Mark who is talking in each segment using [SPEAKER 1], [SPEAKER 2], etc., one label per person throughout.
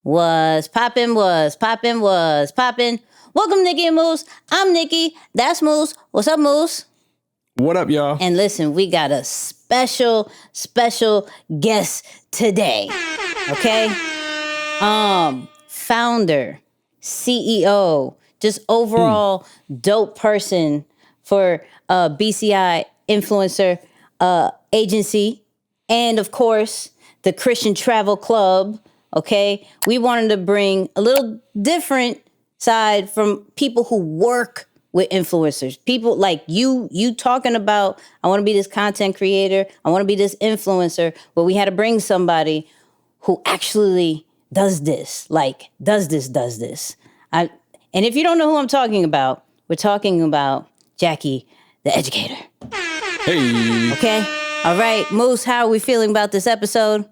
[SPEAKER 1] Was poppin', was poppin', was poppin'. Welcome, Nicky and Moose. I'm Nicky. That's Moose. What's up, Moose?
[SPEAKER 2] What up, y'all?
[SPEAKER 1] And listen, we got a special guest today. Okay? Founder, CEO, just overall dope person for BCI influencer agency, and of course the Christian Travel Club. Okay, we wanted to bring a little different side from people who work with influencers. People like you talking about, I want to be this content creator, I want to be this influencer, but we had to bring somebody who actually does this. And if you don't know who I'm talking about, we're talking about Jackie, the Educator.
[SPEAKER 2] Hey.
[SPEAKER 1] Okay. All right, Moose, how are we feeling about this episode?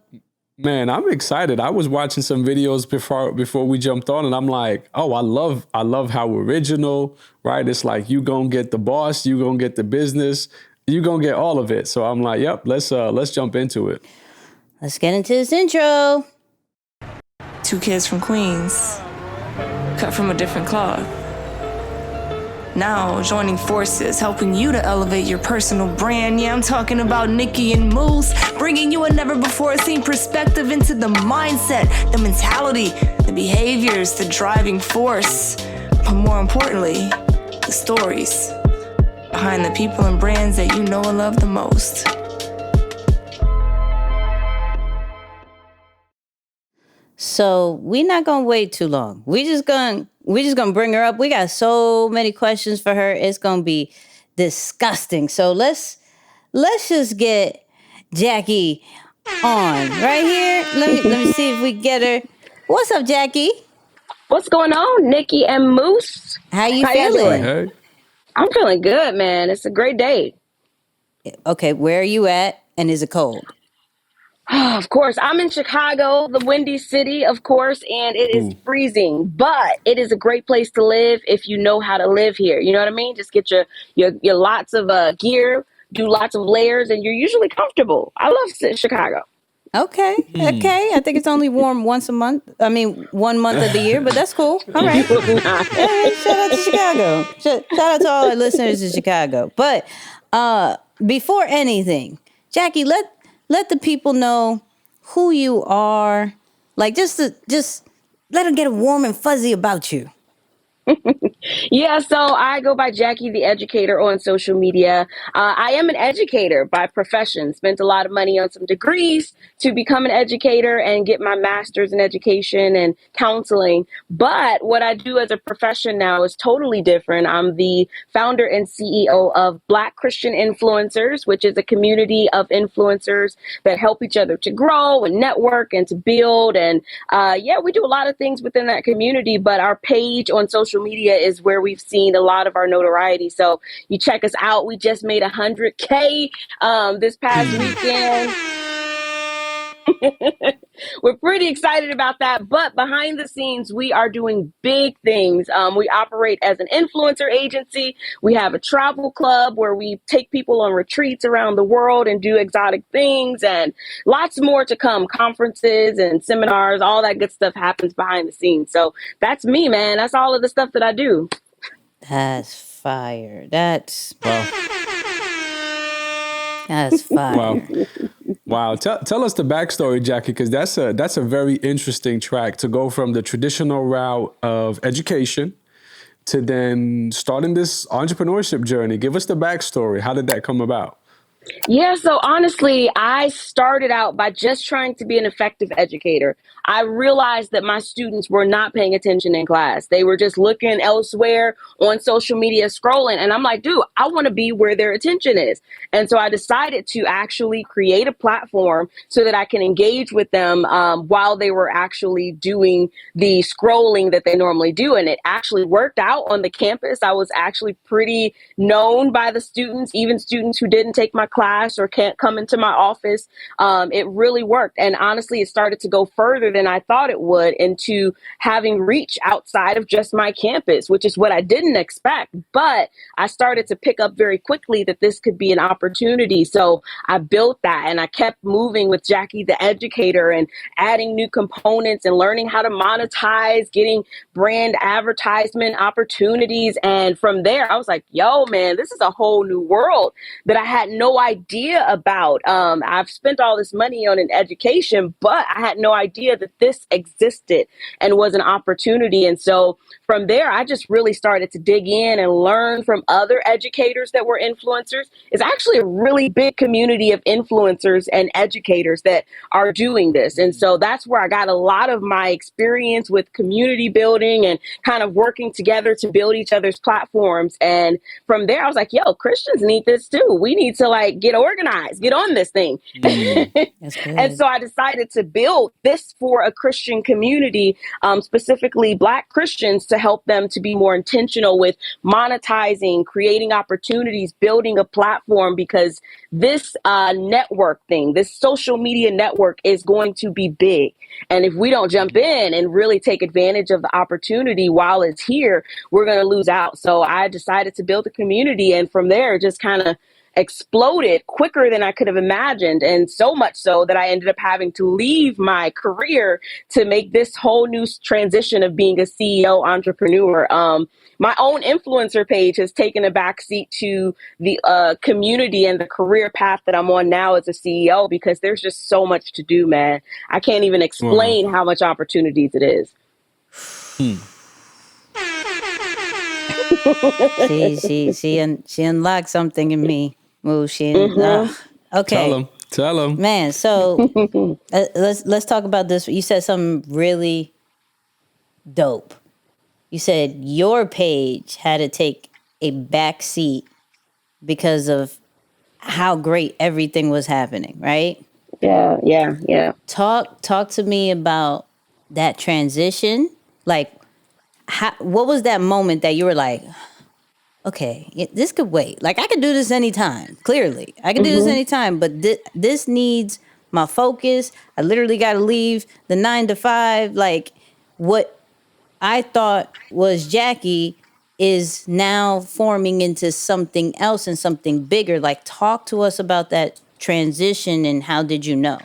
[SPEAKER 2] Man, I'm excited. I was watching some videos before we jumped on, and I'm like, oh, I love how original, right? It's like you gonna get the boss, you gonna get the business, you gonna get all of it. So I'm like, yep, let's jump into it.
[SPEAKER 1] Let's get into this intro.
[SPEAKER 3] 2 kids from Queens, cut from a different cloth. Now joining forces, helping you to elevate your personal brand. Yeah, I'm talking about Nicky and Moose, bringing you a never-before-seen perspective into the mindset, the mentality, the behaviors, the driving force, but more importantly, the stories behind the people and brands that you know and love the most.
[SPEAKER 1] So we're not gonna wait too long. We're just gonna bring her up. We got so many questions for her. It's gonna be disgusting. So let's just get Jackie on right here. Let me see if we get her. What's up, Jackie?
[SPEAKER 4] What's going on, Nicky and Moose?
[SPEAKER 1] How you
[SPEAKER 4] How
[SPEAKER 1] feeling?
[SPEAKER 2] Hey.
[SPEAKER 4] I'm feeling good, man. It's a great day.
[SPEAKER 1] Okay, where are you at? And is it cold?
[SPEAKER 4] Of course, I'm in Chicago, the windy city, of course, and it is freezing. But it is a great place to live if you know how to live here. You know what I mean? Just get your lots of gear, do lots of layers, and you're usually comfortable. I love Chicago.
[SPEAKER 1] Okay. I think it's only warm once a month. I mean, 1 month of the year, but that's cool. All right. Hey, shout out to Chicago. Shout out to all our listeners in Chicago. But before anything, Jackie, let the people know who you are. Like, just let them get warm and fuzzy about you.
[SPEAKER 4] Yeah, so I go by Jackie the Educator on social media. I am an educator by profession. Spent a lot of money on some degrees to become an educator and get my master's in education and counseling. But what I do as a profession now is totally different. I'm the founder and CEO of Black Christian Influencers, which is a community of influencers that help each other to grow and network and to build. And we do a lot of things within that community, but our page on social media is where we've seen a lot of our notoriety. So you check us out. We just made 100K this past weekend. We're pretty excited about that. But behind the scenes, we are doing big things. We operate as an influencer agency. We have a travel club where we take people on retreats around the world and do exotic things, and lots more to come. Conferences and seminars, all that good stuff happens behind the scenes. So that's me, man. That's all of the stuff that I do.
[SPEAKER 1] That's fire. That's
[SPEAKER 2] Wow.
[SPEAKER 1] fire.
[SPEAKER 2] Wow. Tell us the backstory, Jackie, because that's a very interesting track to go from the traditional route of education to then starting this entrepreneurship journey. Give us the backstory. How did that come about?
[SPEAKER 4] Yeah, so honestly, I started out by just trying to be an effective educator. I realized that my students were not paying attention in class. They were just looking elsewhere on social media, scrolling. And I'm like, dude, I want to be where their attention is. And so I decided to actually create a platform so that I can engage with them while they were actually doing the scrolling that they normally do. And it actually worked out on the campus. I was actually pretty known by the students, even students who didn't take my class or can't come into my office. It really worked. And honestly, it started to go further than I thought it would into having reach outside of just my campus, which is what I didn't expect. But I started to pick up very quickly that this could be an opportunity. So I built that and I kept moving with Jackie the Educator and adding new components and learning how to monetize, getting brand advertisement opportunities. And from there, I was like, yo, man, this is a whole new world that I had no idea about. I've spent all this money on an education, but I had no idea that this existed and was an opportunity. And so from there, I just really started to dig in and learn from other educators that were influencers. It's actually a really big community of influencers and educators that are doing this. And so that's where I got a lot of my experience with community building and kind of working together to build each other's platforms. And from there, I was like, yo, Christians need this too. We need to like get organized, get on this thing.
[SPEAKER 1] That's good.
[SPEAKER 4] And so I decided to build this for a Christian community, specifically Black Christians, to help them to be more intentional with monetizing, creating opportunities, building a platform, because this network thing, this social media network is going to be big. And if we don't jump in and really take advantage of the opportunity while it's here, we're going to lose out. So I decided to build a community, and from there, just kind of exploded quicker than I could have imagined. And so much so that I ended up having to leave my career to make this whole new transition of being a CEO entrepreneur. My own influencer page has taken a backseat to the community and the career path that I'm on now as a CEO, because there's just so much to do, man. I can't even explain how much opportunities it is.
[SPEAKER 1] She unlocked something in me. Moose. Okay.
[SPEAKER 2] Tell him.
[SPEAKER 1] Man, so let's talk about this. You said something really dope. You said your page had to take a back seat because of how great everything was happening, right?
[SPEAKER 4] Yeah.
[SPEAKER 1] Talk to me about that transition. Like, what was that moment that you were like, okay, this could wait. Like, I could do this anytime. Clearly, I could do this anytime, but this needs my focus. I literally got to leave the 9 to 5. Like, what I thought was Jackie is now forming into something else and something bigger. Like, talk to us about that transition and how did you know?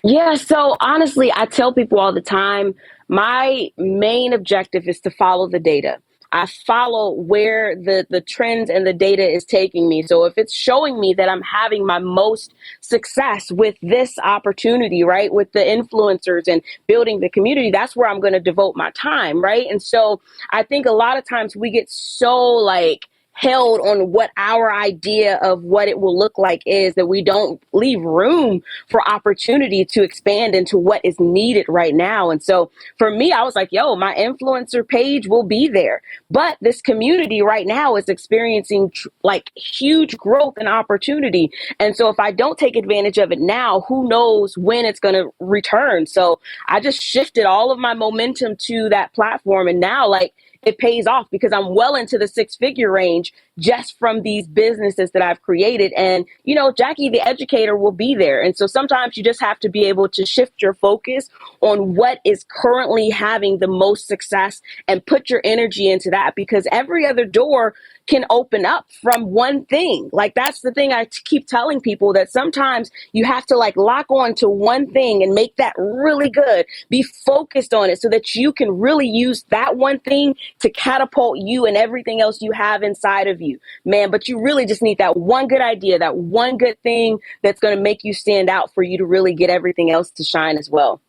[SPEAKER 4] Yeah, so honestly, I tell people all the time, my main objective is to follow the data. I follow where the trends and the data is taking me. So if it's showing me that I'm having my most success with this opportunity, right, with the influencers and building the community, that's where I'm going to devote my time, right? And so I think a lot of times we get so like held on what our idea of what it will look like is, that we don't leave room for opportunity to expand into what is needed right now. And so for me, I was like, yo, my influencer page will be there. But this community right now is experiencing like huge growth and opportunity. And so if I don't take advantage of it now, who knows when it's going to return? So I just shifted all of my momentum to that platform. And now, like, it pays off because I'm well into the 6-figure range just from these businesses that I've created. And, you know, Jackie the Educator will be there. And so sometimes you just have to be able to shift your focus on what is currently having the most success and put your energy into that, because every other door can open up from one thing. Like, that's the thing I keep telling people, that sometimes you have to like lock on to one thing and make that really good. Be focused on it so that you can really use that one thing to catapult you and everything else you have inside of you, man. But you really just need that one good idea, that one good thing that's going to make you stand out for you to really get everything else to shine as well.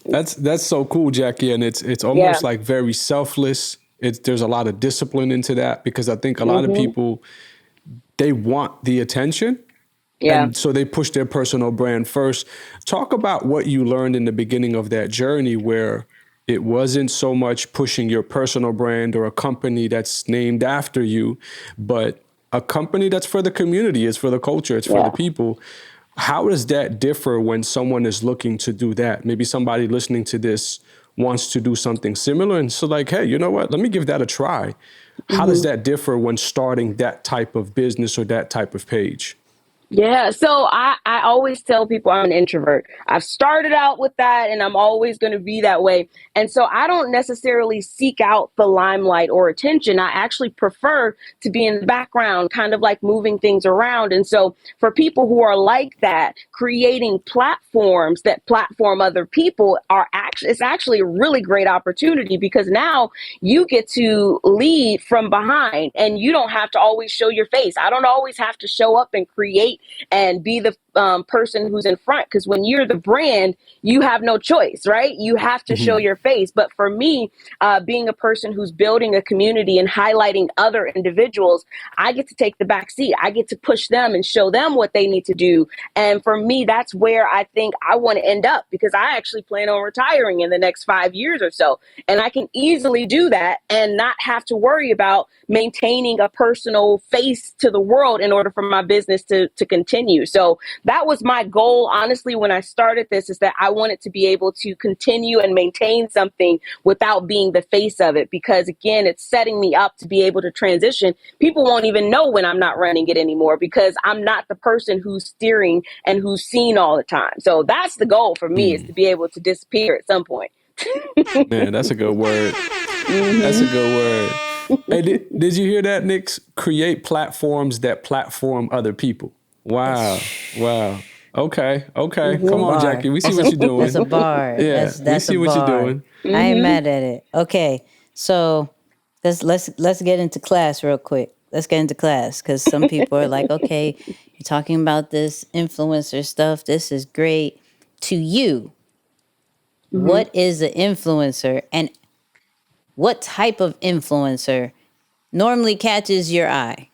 [SPEAKER 2] That's so cool, Jackie, and it's almost like very selfless. There's a lot of discipline into that, because I think a lot of people, they want the attention.
[SPEAKER 4] Yeah.
[SPEAKER 2] And so they push their personal brand first. Talk about what you learned in the beginning of that journey, where it wasn't so much pushing your personal brand or a company that's named after you, but a company that's for the community, it's for the culture, it's for the people. How does that differ when someone is looking to do that? Maybe somebody listening to this wants to do something similar. And so like, hey, you know what? Let me give that a try. How does that differ when starting that type of business or that type of page?
[SPEAKER 4] Yeah, so I always tell people I'm an introvert. I've started out with that and I'm always going to be that way. And so I don't necessarily seek out the limelight or attention. I actually prefer to be in the background, kind of like moving things around. And so for people who are like that, creating platforms that platform other people it's actually a really great opportunity, because now you get to lead from behind and you don't have to always show your face. I don't always have to show up and create and be the person who's in front, because when you're the brand, you have no choice, right? You have to show your face. But for me, being a person who's building a community and highlighting other individuals, I get to take the back seat. I get to push them and show them what they need to do. And for me, that's where I think I want to end up, because I actually plan on retiring in the next 5 years or so. And I can easily do that and not have to worry about maintaining a personal face to the world in order for my business to continue. So that was my goal, honestly, when I started this, is that I wanted to be able to continue and maintain something without being the face of it, because again, it's setting me up to be able to transition. People won't even know when I'm not running it anymore, because I'm not the person who's steering and who's seen all the time. So that's the goal for me, is to be able to disappear at some point.
[SPEAKER 2] Man, that's a good word. That's a good word. Hey, did you hear that, Nix? Create platforms that platform other people. Wow. Wow. Okay. Come on, Jackie. We see what you're doing.
[SPEAKER 1] That's a bar.
[SPEAKER 2] Yeah,
[SPEAKER 1] That's
[SPEAKER 2] we see
[SPEAKER 1] a
[SPEAKER 2] what
[SPEAKER 1] bar.
[SPEAKER 2] you're doing.
[SPEAKER 1] I ain't mad at it. Okay, so let's get into class real quick. Let's get into class, because some people are like, okay, you're talking about this influencer stuff. This is great. To you, what is an influencer, and what type of influencer normally catches your eye?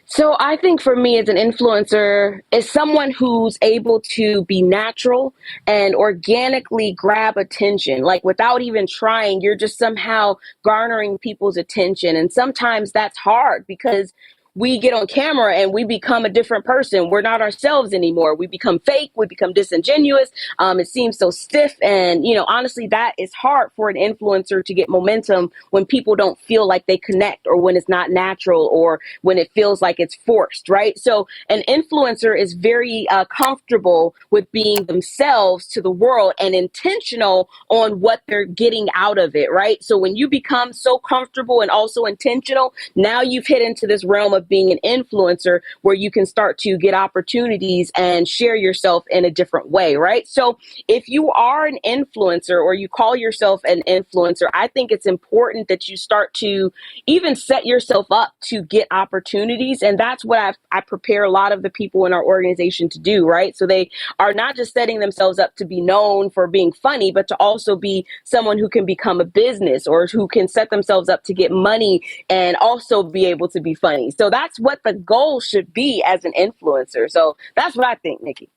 [SPEAKER 4] So I think for me, as an influencer, is someone who's able to be natural and organically grab attention, like without even trying. You're just somehow garnering people's attention. And sometimes that's hard, because we get on camera and we become a different person. We're not ourselves anymore. We become fake. We become disingenuous. It seems so stiff. And, honestly, that is hard for an influencer to get momentum when people don't feel like they connect, or when it's not natural, or when it feels like it's forced, right? So an influencer is very comfortable with being themselves to the world and intentional on what they're getting out of it, right? So when you become so comfortable and also intentional, now you've hit into this realm of being an influencer, where you can start to get opportunities and share yourself in a different way, right? So if you are an influencer, or you call yourself an influencer, I think it's important that you start to even set yourself up to get opportunities. And that's what I prepare a lot of the people in our organization to do, right? So they are not just setting themselves up to be known for being funny, but to also be someone who can become a business, or who can set themselves up to get money and also be able to be funny. So that's what the goal should be as an influencer. So that's what I think, Nikki.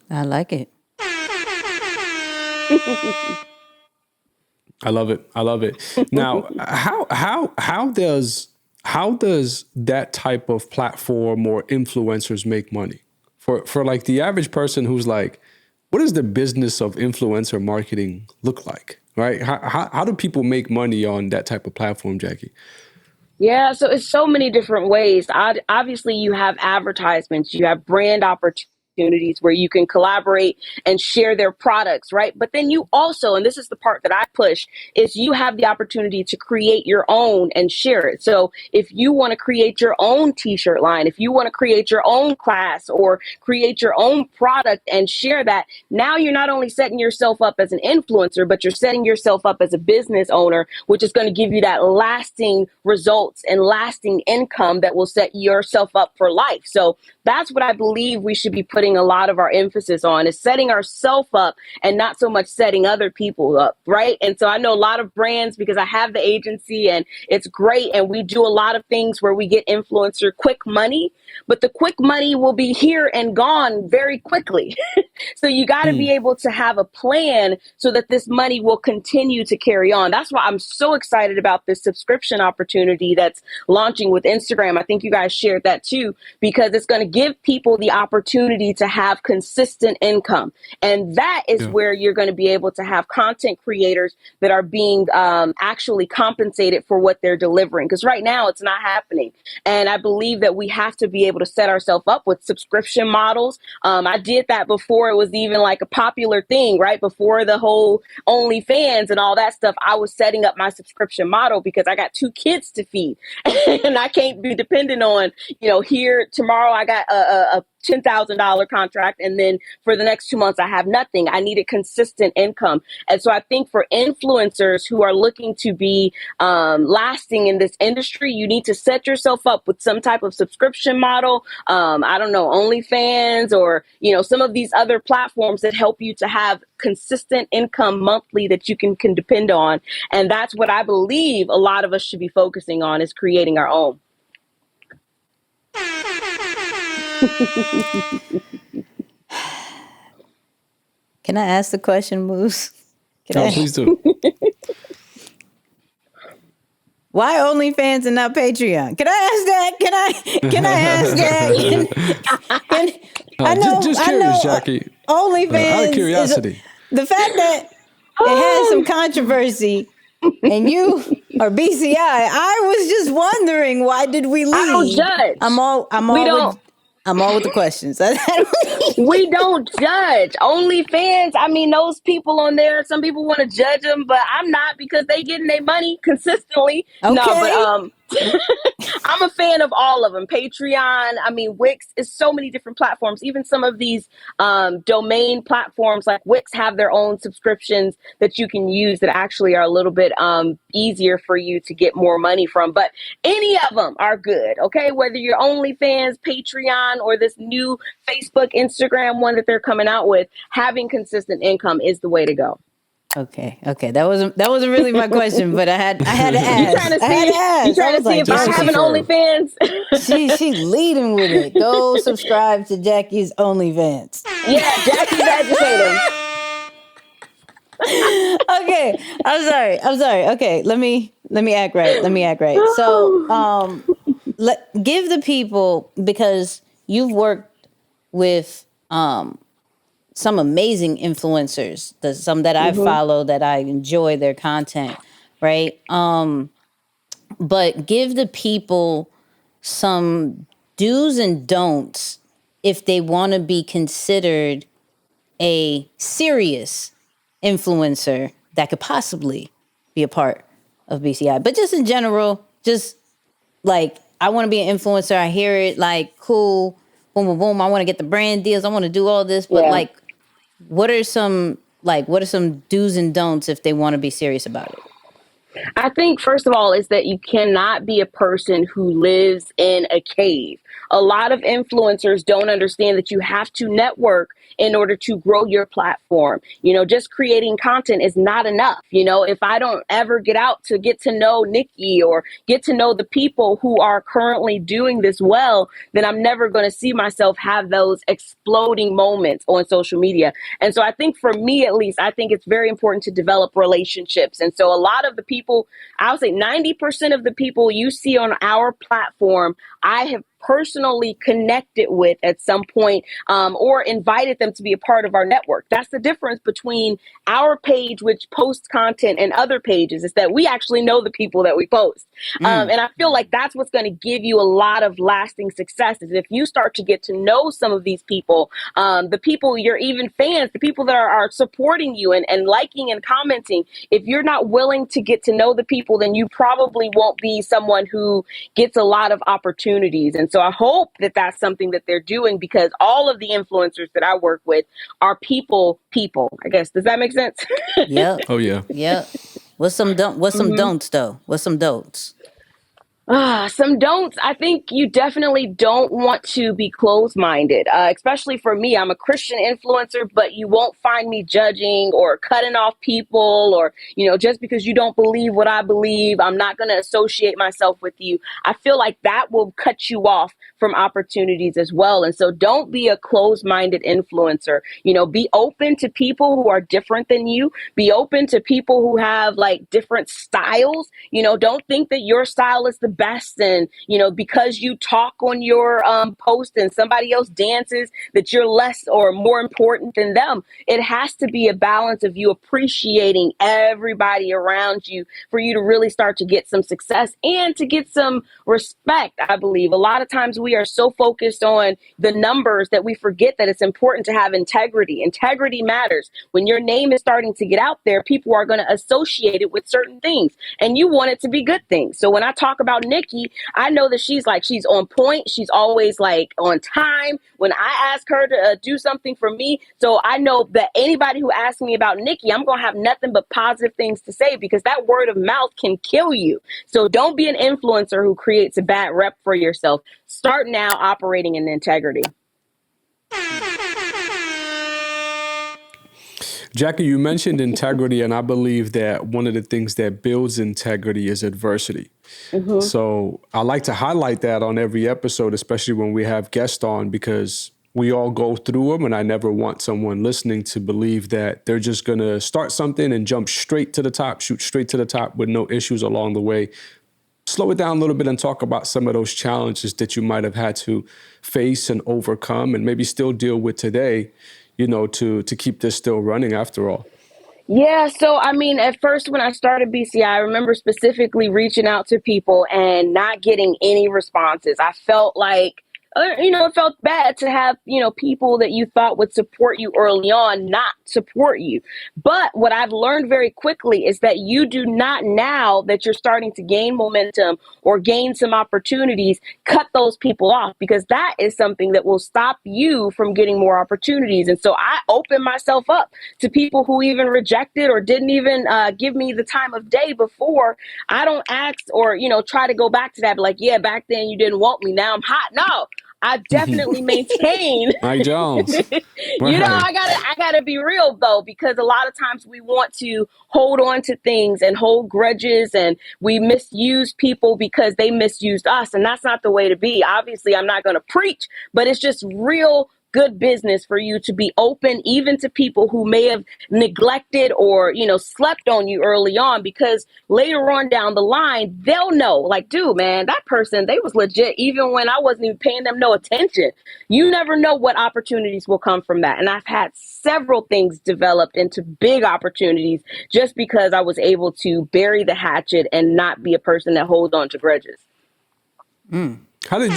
[SPEAKER 1] I like it.
[SPEAKER 2] I love it. Now, how does that type of platform or influencers make money? For like the average person who's like, what does the business of influencer marketing look like? Right? How do people make money on that type of platform, Jackie?
[SPEAKER 4] Yeah, so it's so many different ways. Obviously, you have advertisements, you have brand opportunities where you can collaborate and share their products, right? But then you also, and this is the part that I push, is you have the opportunity to create your own and share it. So if you want to create your own t-shirt line, if you want to create your own class, or create your own product and share that, now you're not only setting yourself up as an influencer, but you're setting yourself up as a business owner, which is going to give you that lasting results and lasting income that will set yourself up for life. So that's what I believe we should be putting a lot of our emphasis on, is setting ourselves up and not so much setting other people up, right? And so I know a lot of brands, because I have the agency and it's great, and we do a lot of things where we get influencer quick money, but the quick money will be here and gone very quickly. So you got to be able to have a plan so that this money will continue to carry on. That's why I'm so excited about this subscription opportunity that's launching with Instagram. I think you guys shared that too, because it's going to give people the opportunity to have consistent income. And that is where you're going to be able to have content creators that are being actually compensated for what they're delivering. Because right now it's not happening. And I believe that we have to be able to set ourselves up with subscription models. I did that before it was even like a popular thing, right? Before the whole OnlyFans and all that stuff, I was setting up my subscription model because I got 2 kids to feed and I can't be dependent on, here tomorrow I got a $10,000 contract. And then for the next 2 months, I have nothing. I needed consistent income. And so I think for influencers who are looking to be lasting in this industry, you need to set yourself up with some type of subscription model. I don't know, OnlyFans or, some of these other platforms that help you to have consistent income monthly that you can depend on. And that's what I believe a lot of us should be focusing on, is creating our own.
[SPEAKER 1] Can I ask the question, Moose?
[SPEAKER 2] Please do.
[SPEAKER 1] Why OnlyFans and not Patreon? Can I ask that? Can I ask that? I know,
[SPEAKER 2] just curious, Jackie.
[SPEAKER 1] OnlyFans.
[SPEAKER 2] Out of curiosity.
[SPEAKER 1] The fact that it had some controversy and you are BCI, I was just wondering, why did we leave?
[SPEAKER 4] I don't judge.
[SPEAKER 1] I'm all with the questions.
[SPEAKER 4] We don't judge. OnlyFans, I mean, those people on there, some people want to judge them, but I'm not, because they getting their money consistently.
[SPEAKER 1] Okay.
[SPEAKER 4] No, but I'm a fan of all of them. Patreon, I mean, Wix is so many different platforms. Even some of these domain platforms like Wix have their own subscriptions that you can use that actually are a little bit easier for you to get more money from. But any of them are good, okay? Whether you're OnlyFans, Patreon, or this new Facebook, Instagram one that they're coming out with, having consistent income is the way to go.
[SPEAKER 1] Okay. That wasn't really my question, but I had to ask.
[SPEAKER 4] You trying to see if I have an OnlyFans?
[SPEAKER 1] She leading with it. Go subscribe to Jackie's OnlyFans.
[SPEAKER 4] Yeah, Jackie's Educator.
[SPEAKER 1] Okay, I'm sorry. Okay, let me act right. So, give the people, because you've worked with some amazing influencers, some that I follow, that I enjoy their content, right? But give the people some do's and don'ts if they want to be considered a serious influencer that could possibly be a part of BCI. But just in general, just like, I want to be an influencer. I hear it, like, cool, boom, boom, boom. I want to get the brand deals. I want to do all this, but what are some do's and don'ts if they want to be serious about it?
[SPEAKER 4] I think, first of all, is that you cannot be a person who lives in a cave. A lot of influencers don't understand that you have to network in order to grow your platform. Just creating content is not enough. If I don't ever get out to get to know Nicky or get to know the people who are currently doing this well, then I'm never going to see myself have those exploding moments on social media. And so I think, for me at least, I think it's very important to develop relationships. And so a lot of the people, I'll say 90% of the people you see on our platform, I have personally connected with at some point, or invited them to be a part of our network. That's the difference between our page, which posts content, and other pages, is that we actually know the people that we post. And I feel like that's what's going to give you a lot of lasting success, is if you start to get to know some of these people, the people, your even fans, the people that are supporting you and liking and commenting. If you're not willing to get to know the people, then you probably won't be someone who gets a lot of opportunities. And so I hope that that's something that they're doing, because all of the influencers that I work with are people, I guess. Does that make sense?
[SPEAKER 1] Yeah.
[SPEAKER 2] Oh, yeah.
[SPEAKER 1] Yeah. What's some don'ts, though? What's some don'ts?
[SPEAKER 4] Some don'ts. I think you definitely don't want to be closed-minded, especially for me. I'm a Christian influencer, but you won't find me judging or cutting off people, or, just because you don't believe what I believe, I'm not going to associate myself with you. I feel like that will cut you off from opportunities as well. And so don't be a closed-minded influencer. Be open to people who are different than you. Be open to people who have like different styles. Don't think that your style is the best, and because you talk on your post and somebody else dances, that you're less or more important than them. It has to be a balance of you appreciating everybody around you for you to really start to get some success and to get some respect. I believe a lot of times we are so focused on the numbers that we forget that it's important to have integrity. Integrity matters. When your name is starting to get out there, people are going to associate it with certain things, and you want it to be good things. So when I talk about Nikki, I know that she's on point. She's always like on time when I ask her to do something for me. So I know that anybody who asks me about Nikki, I'm going to have nothing but positive things to say, because that word of mouth can kill you. So don't be an influencer who creates a bad rep for yourself. Start now operating in integrity.
[SPEAKER 2] Jackie, you mentioned integrity, and I believe that one of the things that builds integrity is adversity. Mm-hmm. So I like to highlight that on every episode, especially when we have guests on, because we all go through them, and I never want someone listening to believe that they're just going to start something and jump straight to the top, shoot straight to the top with no issues along the way. Slow it down a little bit and talk about some of those challenges that you might have had to face and overcome and maybe still deal with today, to keep this still running after all.
[SPEAKER 4] Yeah. So, I mean, at first when I started BCI, I remember specifically reaching out to people and not getting any responses. I felt like, it felt bad to have, people that you thought would support you early on not support you. But what I've learned very quickly is that you do not, now that you're starting to gain momentum or gain some opportunities, cut those people off, because that is something that will stop you from getting more opportunities. And so I opened myself up to people who even rejected or didn't even give me the time of day before. I don't ask or, try to go back to that. But like, yeah, back then you didn't want me. Now I'm hot. No. I definitely maintain.
[SPEAKER 2] Mike Jones.
[SPEAKER 4] I gotta be real though, because a lot of times we want to hold on to things and hold grudges, and we misuse people because they misused us, and that's not the way to be. Obviously, I'm not going to preach, but it's just real good business for you to be open even to people who may have neglected or, slept on you early on, because later on down the line, they'll know, like, dude, man, that person, they was legit even when I wasn't even paying them no attention. You never know what opportunities will come from that. And I've had several things developed into big opportunities just because I was able to bury the hatchet and not be a person that holds on to grudges.
[SPEAKER 2] How did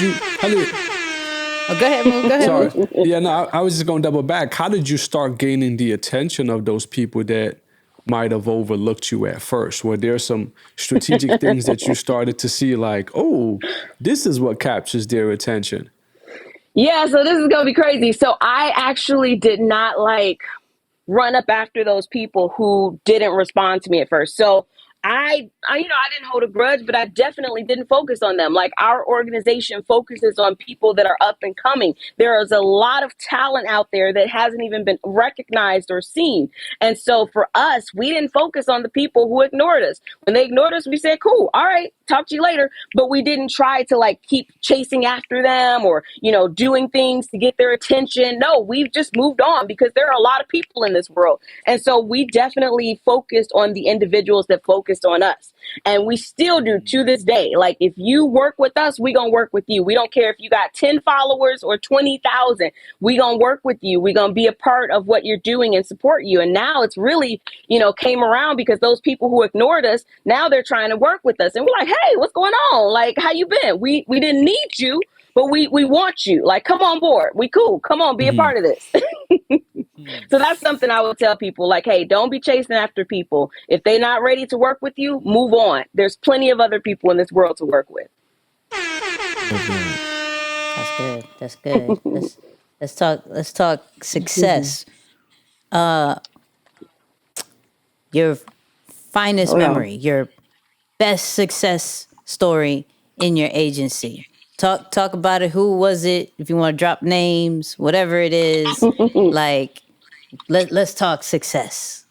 [SPEAKER 1] Oh, go ahead, Moose. Go ahead.
[SPEAKER 2] Sorry. Yeah, no, I was just going to double back. How did you start gaining the attention of those people that might have overlooked you at first? Were there some strategic things that you started to see, like, oh, this is what captures their attention?
[SPEAKER 4] Yeah, so this is going to be crazy. So I actually did not run up after those people who didn't respond to me at first. So I didn't hold a grudge, but I definitely didn't focus on them. Like, our organization focuses on people that are up and coming. There is a lot of talent out there that hasn't even been recognized or seen. And so for us, we didn't focus on the people who ignored us. When they ignored us, we said, cool, all right, talk to you later. But we didn't try to keep chasing after them or, doing things to get their attention. No, we've just moved on, because there are a lot of people in this world. And so we definitely focused on the individuals that focused on us. And we still do to this day. Like, if you work with us, we gonna work with you. We don't care if you got 10 followers or 20,000. We gonna work with you. We gonna be a part of what you're doing and support you. And now it's really, came around, because those people who ignored us, now they're trying to work with us. And we're like, hey, what's going on? Like, how you been? We didn't need you, but we want you. Like, come on board. We cool. Come on, be a part of this. So that's something I would tell people, like, hey, don't be chasing after people. If they're not ready to work with you, move on. There's plenty of other people in this world to work with.
[SPEAKER 1] That's good. That's good. Let's talk success. Your finest memory, your best success story in your agency. Talk about it. Who was it? If you want to drop names, whatever it is, let's talk success.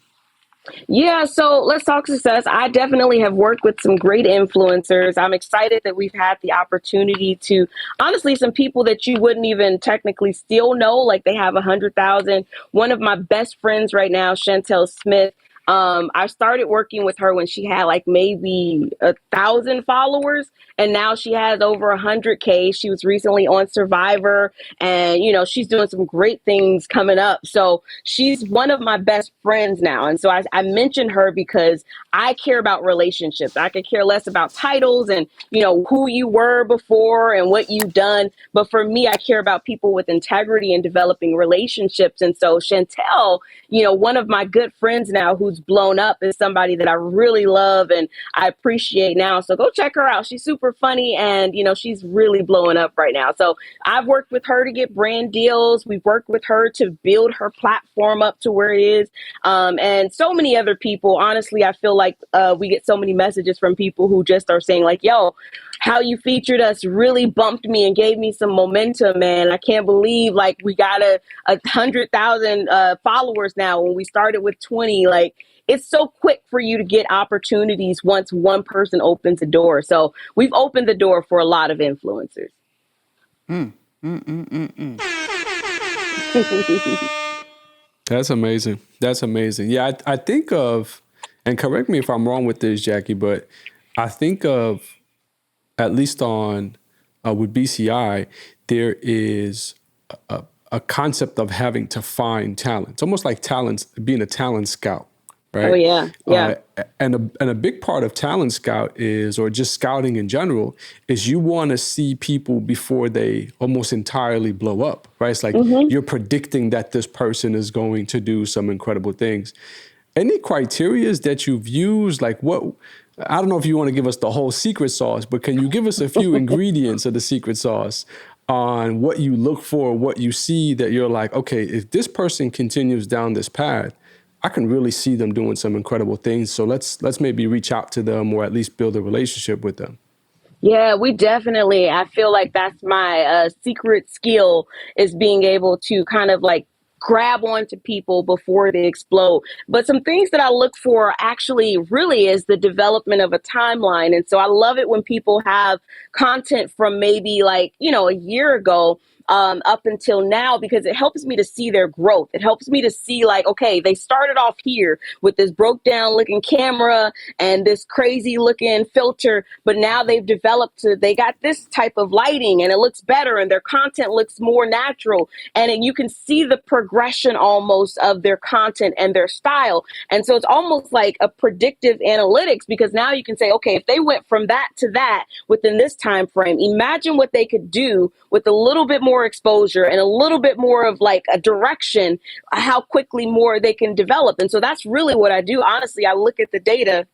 [SPEAKER 4] Yeah, so let's talk success. I definitely have worked with some great influencers. I'm excited that we've had the opportunity to, honestly, some people that you wouldn't even technically still know, like they have 100,000. One of my best friends right now, Chantel Smith, I started working with her when she had like maybe 1,000 followers, and now she has over 100K. She was recently on Survivor, and she's doing some great things coming up. So she's one of my best friends now. And so I mentioned her because I care about relationships. I could care less about titles and, who you were before and what you've done. But for me, I care about people with integrity and developing relationships. And so Chantel, one of my good friends now who's blown up is somebody that I really love and I appreciate now. So go check her out. She's super funny and, she's really blowing up right now. So I've worked with her to get brand deals. We've worked with her to build her platform up to where it is. And so many other people. Honestly, I feel like we get so many messages from people who just are saying like, yo, how you featured us really bumped me and gave me some momentum, man. I can't believe like we got 100,000 followers now when we started with 20. Like, it's so quick for you to get opportunities once one person opens a door. So we've opened the door for a lot of influencers.
[SPEAKER 2] That's amazing. That's amazing. Yeah, I think of, and correct me if I'm wrong with this, Jackie, but I think of, at least on with BCI, there is a concept of having to find talent. It's almost like being a talent scout, right?
[SPEAKER 4] Oh, yeah. Yeah.
[SPEAKER 2] And a big part of talent scout is, or just scouting in general, is you want to see people before they almost entirely blow up, right? It's like you're predicting that this person is going to do some incredible things. Any criterias that you've used, like what, I don't know if you want to give us the whole secret sauce, but can you give us a few ingredients of the secret sauce on what you look for, what you see that you're like, okay, if this person continues down this path, I can really see them doing some incredible things. So let's maybe reach out to them or at least build a relationship with them.
[SPEAKER 4] Yeah, I feel like that's my secret skill is being able to kind of like grab onto people before they explode. But some things that I look for actually really is the development of a timeline. And so I love it when people have content from maybe like, a year ago up until now, because it helps me to see their growth. It helps me to see like, okay, they started off here with this broke down looking camera and this crazy looking filter, but now they've developed they got this type of lighting and it looks better and their content looks more natural. And you can see the progression almost of their content and their style. And so it's almost like a predictive analytics, because now you can say, okay, if they went from that to that within this time frame, imagine what they could do with a little bit more exposure and a little bit more of like a direction, how quickly more they can develop. And so that's really what I do. Honestly, I look at the data.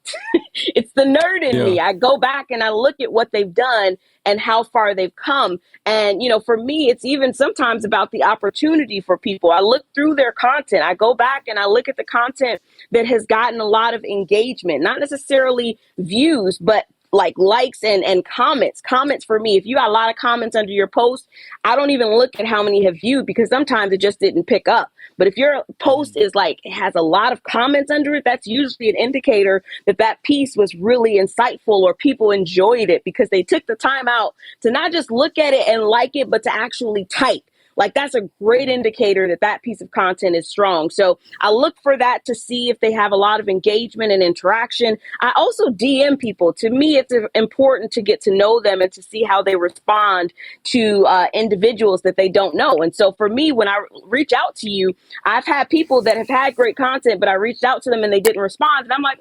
[SPEAKER 4] It's the nerd in me. I go back and I look at what they've done and how far they've come. And, for me, it's even sometimes about the opportunity for people. I look through their content. I go back and I look at the content that has gotten a lot of engagement, not necessarily views, but like likes and comments. Comments for me, if you got a lot of comments under your post, I don't even look at how many have viewed, because sometimes it just didn't pick up. But if your post is like, it has a lot of comments under it, that's usually an indicator that that piece was really insightful or people enjoyed it because they took the time out to not just look at it and like it, but to actually type. Like, that's a great indicator that that piece of content is strong. So I look for that to see if they have a lot of engagement and interaction. I also DM people. To me, it's important to get to know them and to see how they respond to individuals that they don't know. And so for me, when I reach out to you, I've had people that have had great content, but I reached out to them and they didn't respond. And I'm like,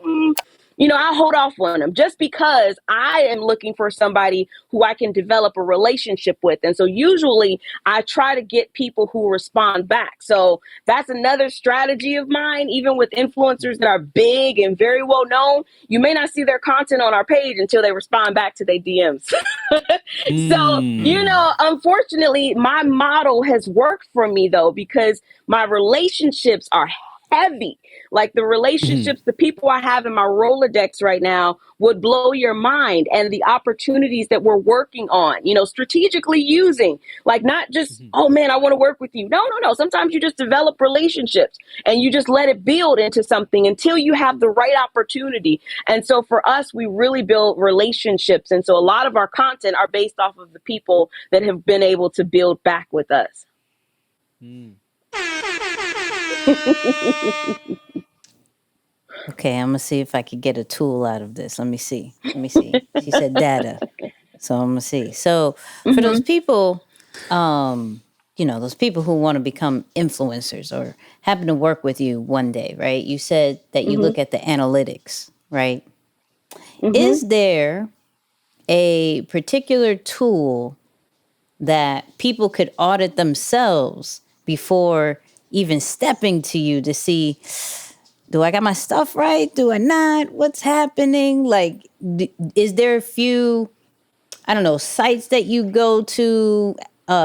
[SPEAKER 4] I'll hold off on them just because I am looking for somebody who I can develop a relationship with. And so usually I try to get people who respond back. So that's another strategy of mine, even with influencers that are big and very well known. You may not see their content on our page until they respond back to their DMs. So, unfortunately, my model has worked for me, though, because my relationships are heavy. Like the relationships, the people I have in my Rolodex right now would blow your mind, and the opportunities that we're working on, strategically using, like not just, oh man, I want to work with you. No. Sometimes you just develop relationships and you just let it build into something until you have the right opportunity. And so for us, we really build relationships. And so a lot of our content are based off of the people that have been able to build back with us.
[SPEAKER 1] Okay, I'm gonna see if I could get a tool out of this. Let me see. Let me see. She said data. So I'm gonna see. So for those people, those people who want to become influencers or happen to work with you one day, right? You said that you look at the analytics, right? Is there a particular tool that people could audit themselves before even stepping to you to see, do I got my stuff right? Do I not? What's happening? Like, is there a few, I don't know, sites that you go to,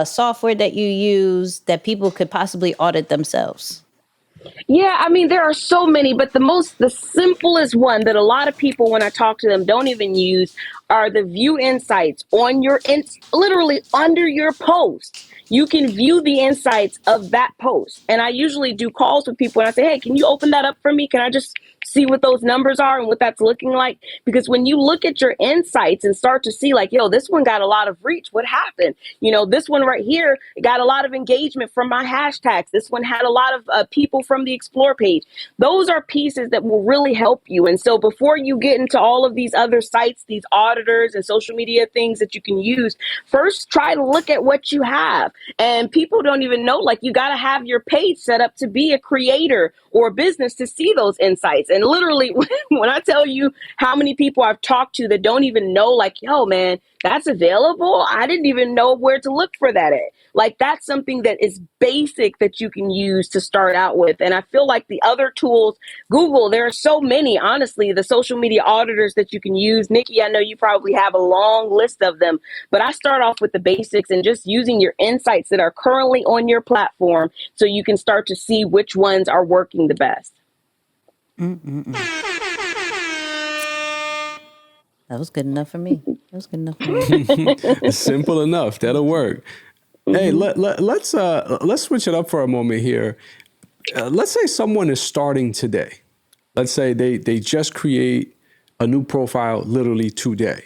[SPEAKER 1] software that you use that people could possibly audit themselves?
[SPEAKER 4] Yeah, I mean, there are so many, but the simplest one that a lot of people, when I talk to them, don't even use are the view insights on literally under your post. You can view the insights of that post. And I usually do calls with people and I say, hey, can you open that up for me? Can I just see what those numbers are and what that's looking like? Because when you look at your insights and start to see like, yo, this one got a lot of reach. What happened? This one right here got a lot of engagement from my hashtags. This one had a lot of people from the explore page. Those are pieces that will really help you. And so before you get into all of these other sites, these auditors and social media things that you can use, first try to look at what you have. And people don't even know, like, you got to have your page set up to be a creator or a business to see those insights. And literally, when I tell you how many people I've talked to that don't even know, like, yo, man, that's available. I didn't even know where to look for that at. Like, that's something that is basic that you can use to start out with. And I feel like the other tools, Google, there are so many, honestly, the social media auditors that you can use. Nikki, I know you probably have a long list of them, but I start off with the basics and just using your insights that are currently on your platform so you can start to see which ones are working the best.
[SPEAKER 1] That was good enough for me. That was good enough for me.
[SPEAKER 2] Simple enough. That'll work. Hey, let's switch it up for a moment here. Let's say someone is starting today. Let's say they just create a new profile literally today.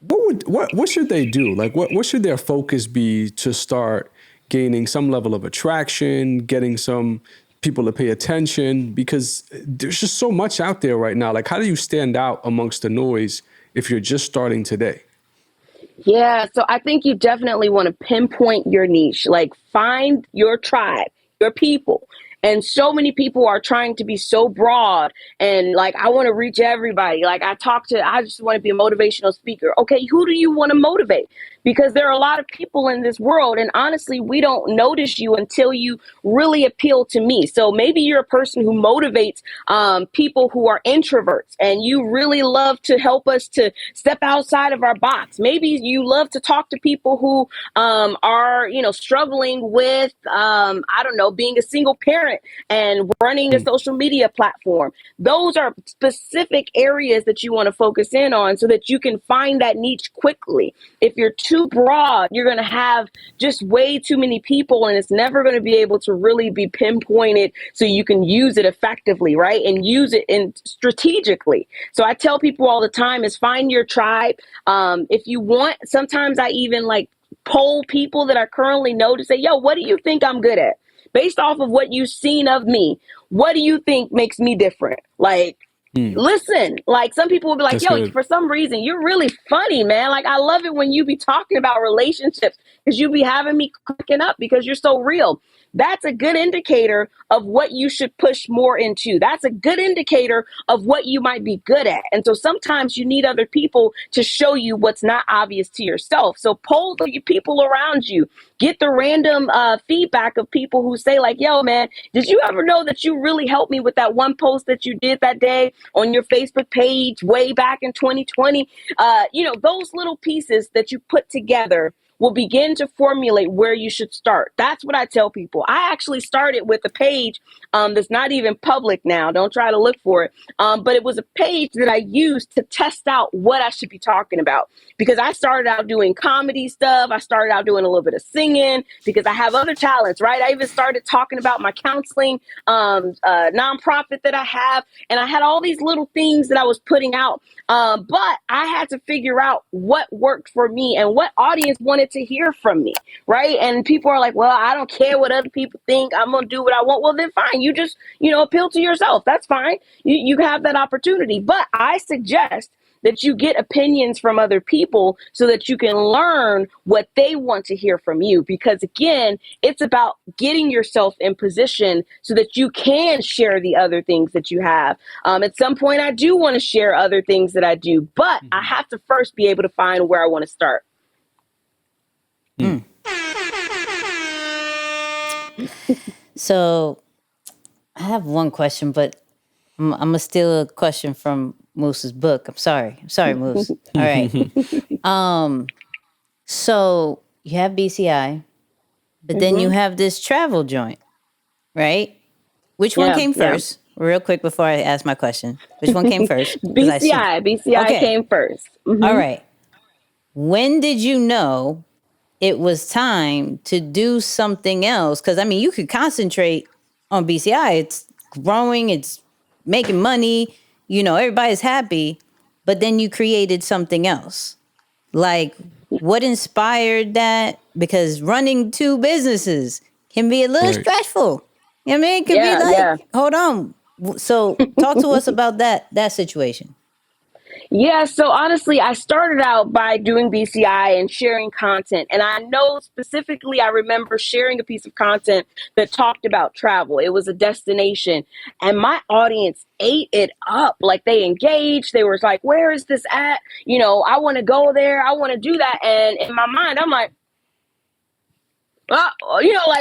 [SPEAKER 2] What should they do? Like, what should their focus be to start gaining some level of attraction, getting some people to pay attention? Because there's just so much out there right now. Like, how do you stand out amongst the noise if you're just starting today?
[SPEAKER 4] Yeah, so I think you definitely want to pinpoint your niche, like find your tribe, your people. And so many people are trying to be so broad and like, I want to reach everybody. Like I just want to be a motivational speaker. Okay, who do you want to motivate? Because there are a lot of people in this world. And honestly, we don't notice you until you really appeal to me. So maybe you're a person who motivates people who are introverts and you really love to help us to step outside of our box. Maybe you love to talk to people who are, struggling with, I don't know, being a single parent and running a social media platform. Those are specific areas that you want to focus in on so that you can find that niche quickly. If you're too broad, you're going to have just way too many people and it's never going to be able to really be pinpointed so you can use it effectively, right? And use it strategically. So I tell people all the time is find your tribe. If you want, sometimes I even like poll people that I currently know to say, yo, what do you think I'm good at? Based off of what you've seen of me, what do you think makes me different? Like, listen, like some people will be like,
[SPEAKER 2] That's
[SPEAKER 4] yo,
[SPEAKER 2] good.
[SPEAKER 4] for some reason, you're really funny, man. Like, I love it when you be talking about relationships because you be having me cracking up because you're so real. That's a good indicator of what you should push more into. That's a good indicator of what you might be good at. And so sometimes you need other people to show you what's not obvious to yourself. So poll the people around you. Get the random feedback of people who say like, yo, man, did you ever know that you really helped me with that one post that you did that day on your Facebook page way back in 2020? Those little pieces that you put together will begin to formulate where you should start. That's what I tell people. I actually started with a page that's not even public now. Don't try to look for it. But it was a page that I used to test out what I should be talking about. Because I started out doing comedy stuff. I started out doing a little bit of singing because I have other talents, right? I even started talking about my counseling nonprofit that I have. And I had all these little things that I was putting out. But I had to figure out what worked for me and what audience wanted wanted to hear from me, right? And people are like, well, I don't care what other people think. I'm going to do what I want. Well, then fine. You just, appeal to yourself. That's fine. You have that opportunity. But I suggest that you get opinions from other people so that you can learn what they want to hear from you. Because again, it's about getting yourself in position so that you can share the other things that you have. At some point, I do want to share other things that I do, but I have to first be able to find where I want to start.
[SPEAKER 1] So I have one question, but I'm going to steal a question from Moose's book. I'm sorry, Moose. All right. So you have BCI, but then you have this travel joint, right? Which one came first? Real quick before I ask my question. Which one came first?
[SPEAKER 4] BCI came first. Mm-hmm.
[SPEAKER 1] All right. When did you know it was time to do something else? Because, I mean, you could concentrate on BCI. It's growing. It's making money. Everybody's happy. But then you created something else. Like, what inspired that? Because running two businesses can be a little stressful. You know what I mean? It could be like, hold on. So talk to us about that situation.
[SPEAKER 4] Yeah, so honestly, I started out by doing BCI and sharing content. And I know specifically, I remember sharing a piece of content that talked about travel. It was a destination. And my audience ate it up. Like, they engaged. They were like, where is this at? I want to go there. I want to do that. And in my mind, I'm like,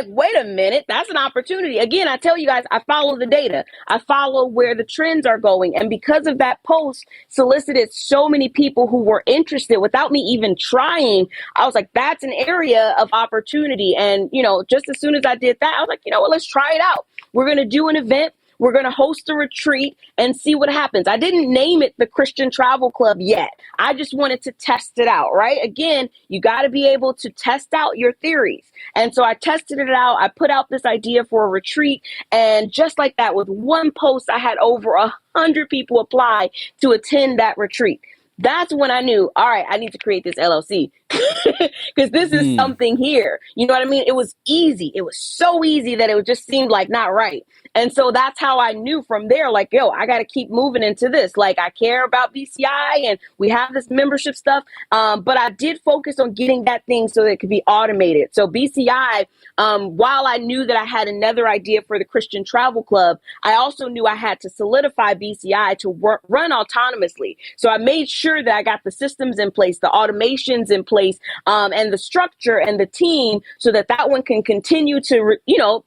[SPEAKER 4] wait a minute, that's an opportunity. Again, I tell you guys, I follow the data. I follow where the trends are going. And because of that post solicited so many people who were interested without me even trying, I was like, that's an area of opportunity. And, just as soon as I did that, I was like, let's try it out. We're going to do an event. We're going to host a retreat and see what happens. I didn't name it the Christian Travel Club yet. I just wanted to test it out, right? Again, you got to be able to test out your theories. And so I tested it out. I put out this idea for a retreat. And just like that, with one post, I had over 100 people apply to attend that retreat. That's when I knew, all right, I need to create this LLC because this is something here. You know what I mean? It was easy. It was so easy that it just seemed like not right. And so that's how I knew from there, like, I got to keep moving into this. Like, I care about BCI and we have this membership stuff. But I did focus on getting that thing so that it could be automated. So BCI, while I knew that I had another idea for the Christian Travel Club, I also knew I had to solidify BCI to run autonomously. So I made sure that I got the systems in place, the automations in place, and the structure and the team so that one can continue to,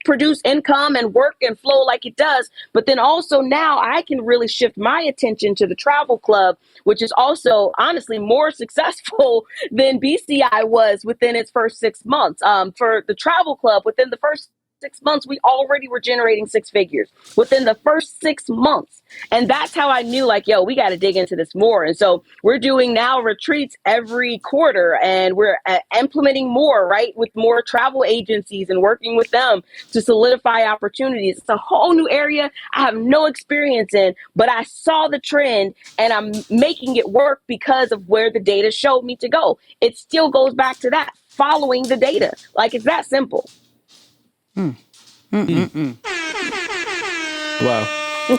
[SPEAKER 4] produce income and work and flow like it does. But then also now I can really shift my attention to the travel club, which is also honestly more successful than BCI was within its first 6 months. For the travel club, within the first 6 months, we already were generating six figures within the first 6 months. And that's how I knew, like, we got to dig into this more. And so we're doing now retreats every quarter, and we're implementing more, right, with more travel agencies and working with them to solidify opportunities. It's a whole new area I have no experience in, but I saw the trend and I'm making it work because of where the data showed me to go. It still goes back to that, following the data. Like, it's that simple.
[SPEAKER 2] Wow,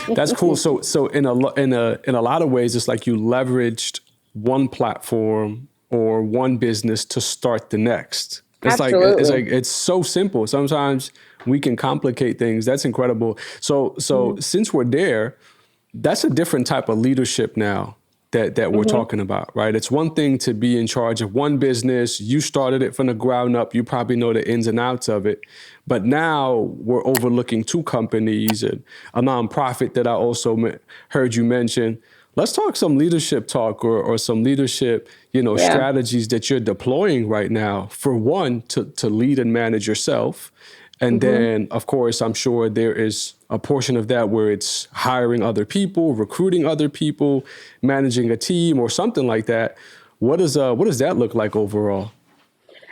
[SPEAKER 2] that's cool. So in a lot of ways, it's like you leveraged one platform or one business to start the next.
[SPEAKER 4] Absolutely.
[SPEAKER 2] It's so simple. Sometimes we can complicate things. That's incredible. So since we're there, that's a different type of leadership now that we're talking about, right? It's one thing to be in charge of one business. You started it from the ground up. You probably know the ins and outs of it. But now we're overlooking two companies and a nonprofit that I also heard you mention. Let's talk some leadership talk or some leadership, strategies that you're deploying right now. For one, to lead and manage yourself. And then, of course, I'm sure there is a portion of that where it's hiring other people, recruiting other people, managing a team or something like that. What does that look like overall?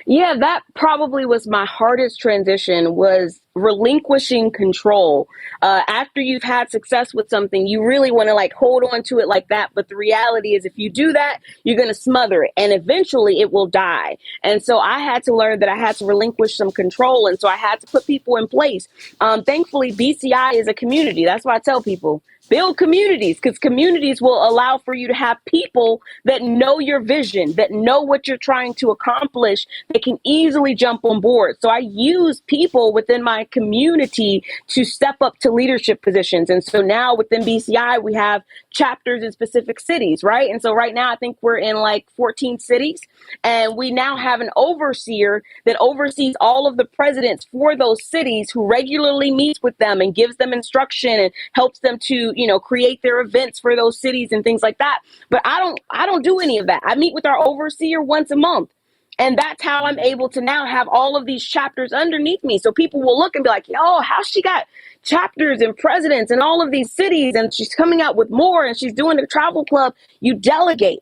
[SPEAKER 4] Yeah, that probably was my hardest transition, was relinquishing control. After you've had success with something, you really want to like hold on to it like that. But the reality is if you do that, you're going to smother it and eventually it will die. And so I had to learn that I had to relinquish some control. And so I had to put people in place. Thankfully, BCI is a community. That's why I tell people, build communities, because communities will allow for you to have people that know your vision, that know what you're trying to accomplish, that can easily jump on board. So I use people within my community to step up to leadership positions. And so now within BCI, we have chapters in specific cities, right? And so right now, I think we're in like 14 cities. And we now have an overseer that oversees all of the presidents for those cities, who regularly meets with them and gives them instruction and helps them to, create their events for those cities and things like that. But I don't do any of that. I meet with our overseer once a month. And that's how I'm able to now have all of these chapters underneath me. So people will look and be like, yo, how she got chapters and presidents in all of these cities, and she's coming out with more, and she's doing the travel club. You delegate.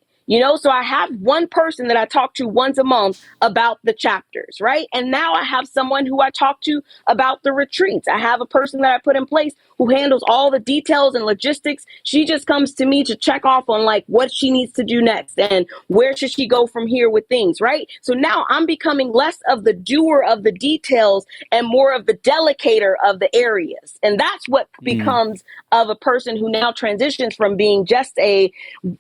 [SPEAKER 4] So I have one person that I talk to once a month about the chapters, right? And now I have someone who I talk to about the retreats. I have a person that I put in place who handles all the details and logistics. She just comes to me to check off on like what she needs to do next and where should she go from here with things, right? So now I'm becoming less of the doer of the details and more of the delegator of the areas. And that's what becomes of a person who now transitions from being just a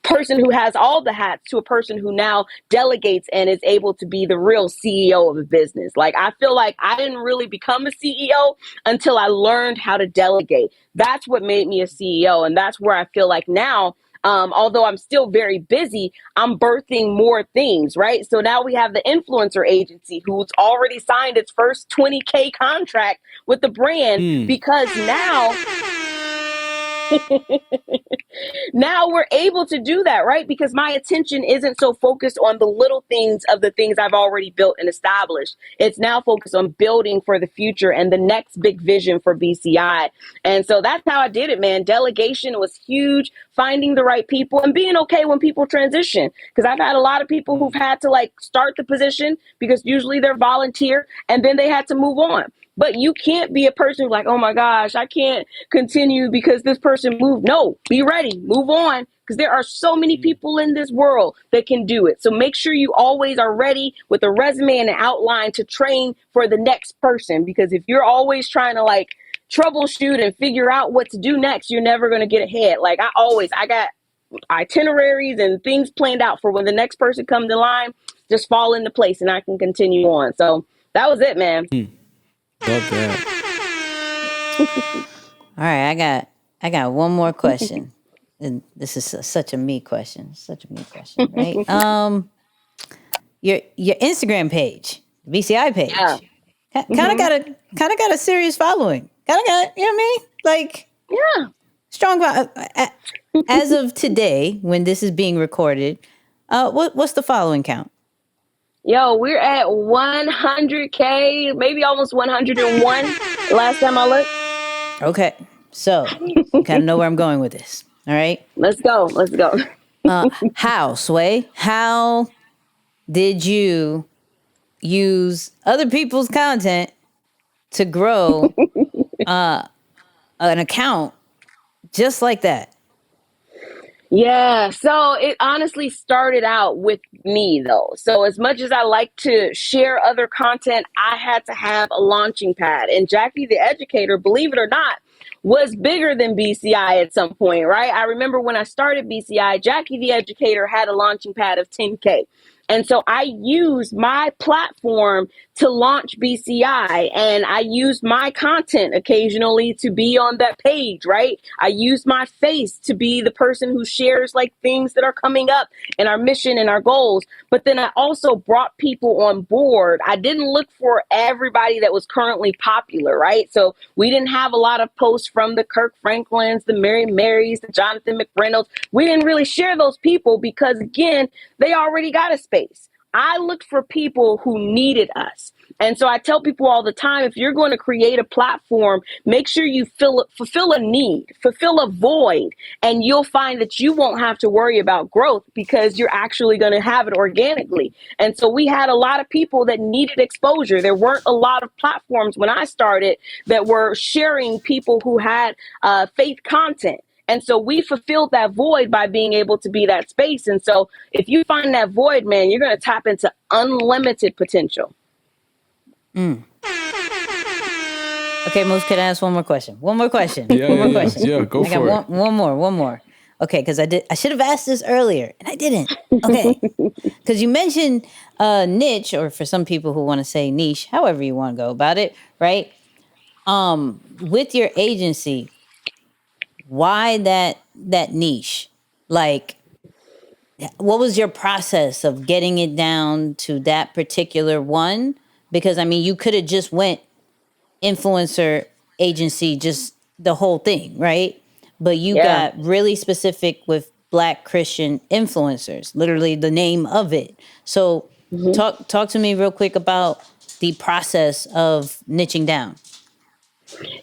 [SPEAKER 4] person who has all the hats to a person who now delegates and is able to be the real CEO of a business. Like, I feel like I didn't really become a CEO until I learned how to delegate. That's what made me a CEO. And that's where I feel like now, although I'm still very busy, I'm birthing more things, right? So now we have the influencer agency who's already signed its first 20K contract with the brand because now now we're able to do that, right? Because my attention isn't so focused on the little things of the things I've already built and established. It's now focused on building for the future and the next big vision for BCI. And so that's how I did it, man. Delegation was huge, finding the right people and being okay when people transition. Because I've had a lot of people who've had to like start the position because usually they're volunteer and then they had to move on. But you can't be a person who's like, oh my gosh, I can't continue because this person moved. No, be ready, move on, because there are so many people in this world that can do it. So make sure you always are ready with a resume and an outline to train for the next person. Because if you're always trying to like troubleshoot and figure out what to do next, you're never going to get ahead. Like I got itineraries and things planned out for when the next person comes in line, just fall into place and I can continue on. So that was it, man.
[SPEAKER 2] Love that.
[SPEAKER 1] All right, I got one more question, and this is such a me question, right? Your Instagram page, the BCI page, kind of got a serious following. Kind of got, you know what I mean? Like,
[SPEAKER 4] Yeah.
[SPEAKER 1] strong. As of today, when this is being recorded, what's the following count?
[SPEAKER 4] Yo, we're at 100K, maybe almost 101 last time I looked.
[SPEAKER 1] Okay, so you kind of know where I'm going with this. All right,
[SPEAKER 4] Let's go.
[SPEAKER 1] how, Sway? How did you use other people's content to grow an account just like that?
[SPEAKER 4] Yeah, so it honestly started out with me though. So as much as I like to share other content, I had to have a launching pad. And Jackie the Educator, believe it or not, was bigger than BCI at some point, right? I remember when I started BCI, Jackie the Educator had a launching pad of 10K. And so I used my platform to launch BCI, and I used my content occasionally to be on that page, right? I used my face to be the person who shares like things that are coming up and our mission and our goals. But then I also brought people on board. I didn't look for everybody that was currently popular, right? So we didn't have a lot of posts from the Kirk Franklins, the Mary Marys, the Jonathan McReynolds. We didn't really share those people because, again, they already got a space. I looked for people who needed us. And so I tell people all the time, if you're going to create a platform, make sure you fulfill a need, fulfill a void, and you'll find that you won't have to worry about growth because you're actually going to have it organically. And so we had a lot of people that needed exposure. There weren't a lot of platforms when I started that were sharing people who had faith content. And so we fulfilled that void by being able to be that space. And so if you find that void, man, you're going to tap into unlimited potential.
[SPEAKER 1] Okay, Moose, can I ask one more question?
[SPEAKER 2] Yeah,
[SPEAKER 1] One more question.
[SPEAKER 2] go
[SPEAKER 1] I
[SPEAKER 2] for
[SPEAKER 1] got
[SPEAKER 2] it.
[SPEAKER 1] one more. Okay, because I should have asked this earlier and I didn't. Okay, because you mentioned niche, or for some people who want to say niche, however you want to go about it, right? With your agency, why that niche? Like, what was your process of getting it down to that particular one? Because I mean, you could have just went influencer agency, just the whole thing, right? But you
[SPEAKER 4] Yeah.
[SPEAKER 1] got really specific with Black Christian influencers, literally the name of it. So talk to me real quick about the process of niching down.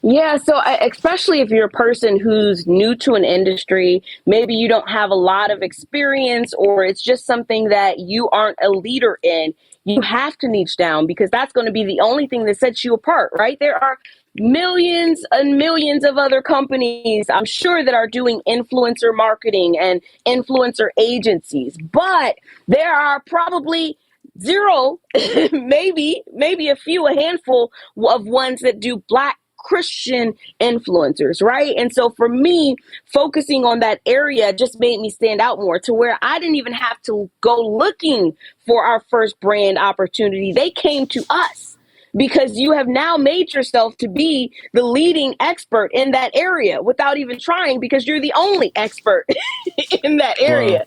[SPEAKER 4] Yeah, so especially if you're a person who's new to an industry, maybe you don't have a lot of experience, or it's just something that you aren't a leader in, you have to niche down because that's going to be the only thing that sets you apart, right? There are millions and millions of other companies, I'm sure, that are doing influencer marketing and influencer agencies, but there are probably zero, maybe a handful of ones that do Black Christian influencers, right? And so for me, focusing on that area just made me stand out more, to where I didn't even have to go looking for our first brand opportunity. They came to us because you have now made yourself to be the leading expert in that area without even trying, because you're the only expert in that
[SPEAKER 2] Wow.
[SPEAKER 4] area.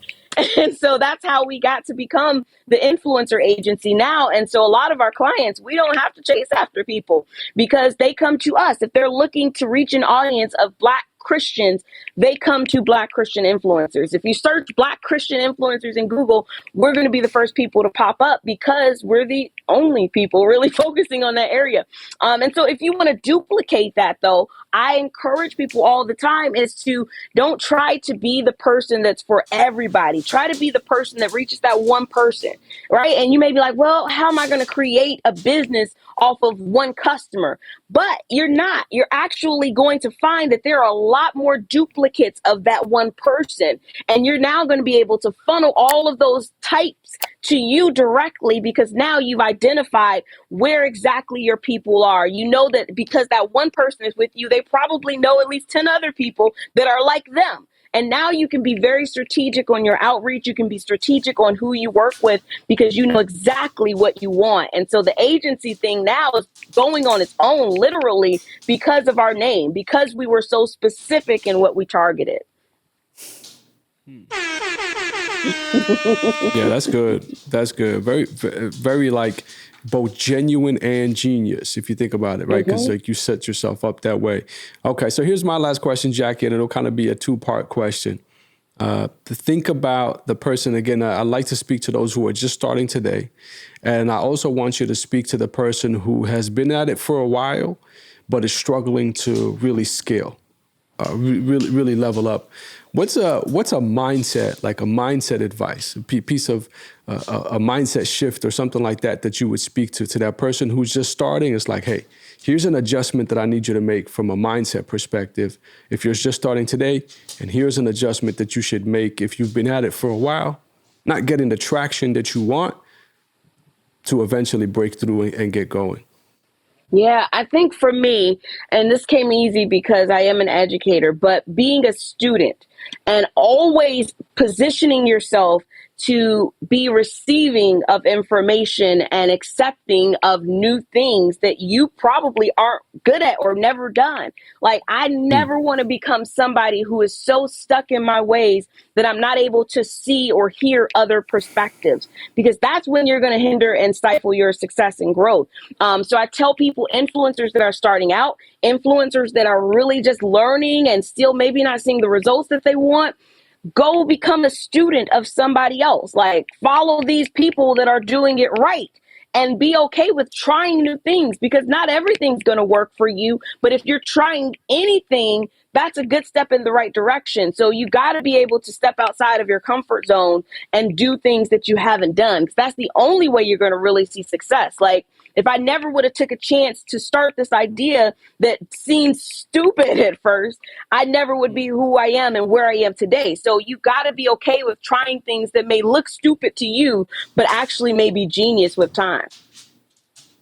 [SPEAKER 4] And so that's how we got to become the influencer agency now. And so a lot of our clients, we don't have to chase after people because they come to us. If they're looking to reach an audience of Black Christians, they come to Black Christian influencers. If you search Black Christian influencers in Google, we're going to be the first people to pop up because we're the only people really focusing on that area. And so if you want to duplicate that, though, I encourage people all the time is to don't try to be the person that's for everybody. Try to be the person that reaches that one person, right? And you may be like, well, how am I going to create a business off of one customer? But you're not. You're actually going to find that there are a lot more duplicates of that one person. And you're now going to be able to funnel all of those types to you directly because now you've identified where exactly your people are. You know that because that one person is with you, they probably know at least 10 other people that are like them. And now you can be very strategic on your outreach. You can be strategic on who you work with because you know exactly what you want. And so the agency thing now is going on its own, literally, because of our name, because we were so specific in what we targeted.
[SPEAKER 2] Yeah, that's good. That's good. Very, very like both genuine and genius, if you think about it, right? Because like you set yourself up that way. Okay, so here's my last question, Jackie, and it'll kind of be a two-part question. To think about the person, again, I like to speak to those who are just starting today. And I also want you to speak to the person who has been at it for a while, but is struggling to really scale, really level up. What's a mindset, like a mindset advice, a piece of a mindset shift or something like that that you would speak to that person who's just starting? It's like, hey, here's an adjustment that I need you to make from a mindset perspective if you're just starting today, and here's an adjustment that you should make if you've been at it for a while, not getting the traction that you want to eventually break through and get going.
[SPEAKER 4] Yeah, I think for me, and this came easy because I am an educator, but being a student and always positioning yourself to be receiving of information and accepting of new things that you probably aren't good at or never done. Like, I never want to become somebody who is so stuck in my ways that I'm not able to see or hear other perspectives, because that's when you're going to hinder and stifle your success and growth. So I tell people, influencers that are starting out, influencers that are really just learning and still maybe not seeing the results that they want, go become a student of somebody else. Like, follow these people that are doing it right and be okay with trying new things, because not everything's going to work for you. But if you're trying anything, that's a good step in the right direction. So you got to be able to step outside of your comfort zone and do things that you haven't done. 'Cause that's the only way you're going to really see success. Like, if I never would have took a chance to start this idea that seems stupid at first, I never would be who I am and where I am today. So you got to be okay with trying things that may look stupid to you, but actually may be genius with time.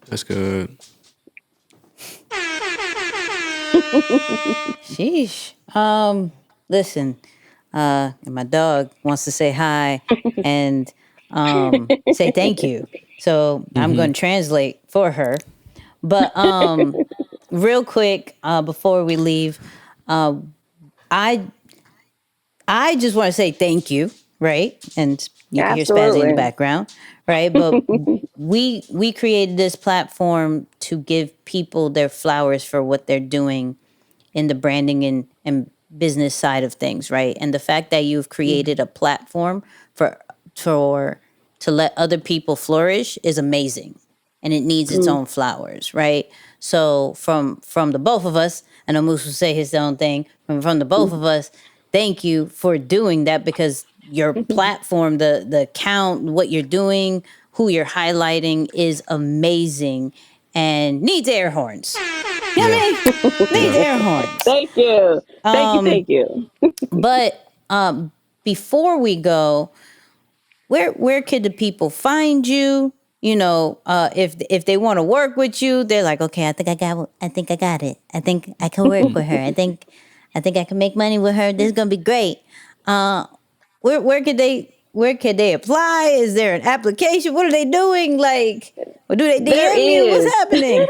[SPEAKER 2] That's good.
[SPEAKER 1] Sheesh. Listen, my dog wants to say hi and say thank you. So I'm going to translate for her. But real quick, before we leave, I just want to say thank you, right? And you can hear Spazzy in the background, right? But we created this platform to give people their flowers for what they're doing in the branding and business side of things, right? And the fact that you've created a platform for to let other people flourish is amazing, and it needs its own flowers, right? So from the both of us, I know Moose will say his own thing. From the both of us, thank you for doing that, because your platform, the account, what you're doing, who you're highlighting is amazing and needs air horns. You know what I mean? Needs air horns.
[SPEAKER 4] Thank you. Thank you.
[SPEAKER 1] But before we go, where could the people find you? You know, if they want to work with you, they're like, okay, I think I got it. I think I can work with her. I think I can make money with her. This is gonna be great. Where could they apply? Is there an application? What are they doing? Like, or do they DM you? What's happening?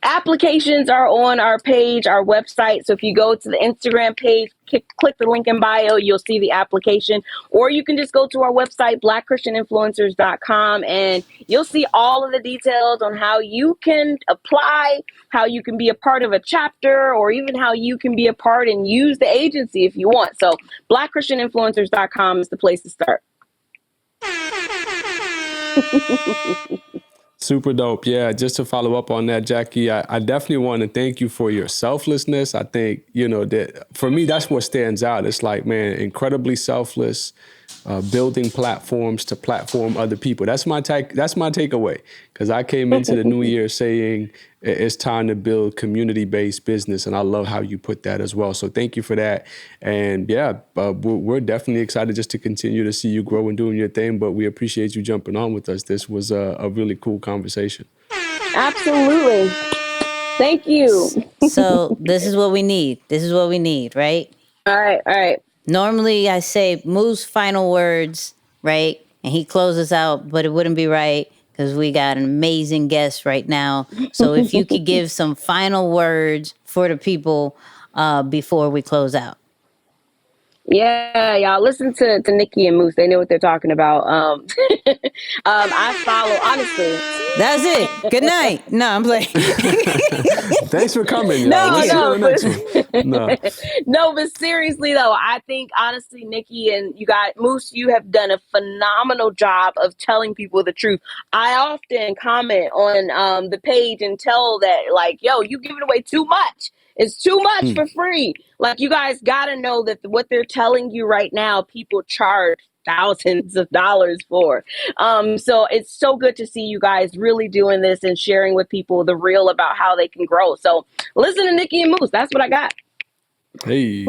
[SPEAKER 4] Applications are on our page, our website. So if you go to the Instagram page, click the link in bio, you'll see the application. Or you can just go to our website, blackchristianinfluencers.com, and you'll see all of the details on how you can apply, how you can be a part of a chapter, or even how you can be a part and use the agency if you want. So blackchristianinfluencers.com is the place to start.
[SPEAKER 2] Super dope. Yeah, just to follow up on that, Jackie, I definitely want to thank you for your selflessness. I think, that for me, that's what stands out. It's like, man, incredibly selfless, building platforms to platform other people. That's my takeaway, because I came into the new year saying it's time to build community-based business, and I love how you put that as well. So thank you for that. And yeah, we're definitely excited just to continue to see you grow and doing your thing, but we appreciate you jumping on with us. This was a really cool conversation.
[SPEAKER 4] Absolutely. Thank you.
[SPEAKER 1] So this is what we need, right?
[SPEAKER 4] All right.
[SPEAKER 1] Normally I say Moo's final words, right? And he closes out, but it wouldn't be right because we got an amazing guest right now. So if you could give some final words for the people before we close out.
[SPEAKER 4] Yeah, y'all listen to Nicky and Moose. They know what they're talking about. I follow, honestly.
[SPEAKER 1] That's it. Good night. No, I'm playing.
[SPEAKER 2] Thanks for coming, y'all.
[SPEAKER 4] No, but seriously though, I think honestly, Nicky and you got Moose, you have done a phenomenal job of telling people the truth. I often comment on the page and tell that, like, yo, you giving away too much. It's too much for free. Like, you guys got to know that what they're telling you right now, people charge thousands of dollars for. So it's so good to see you guys really doing this and sharing with people the real about how they can grow. So listen to Nicky and Moose. That's what I got.
[SPEAKER 2] Hey.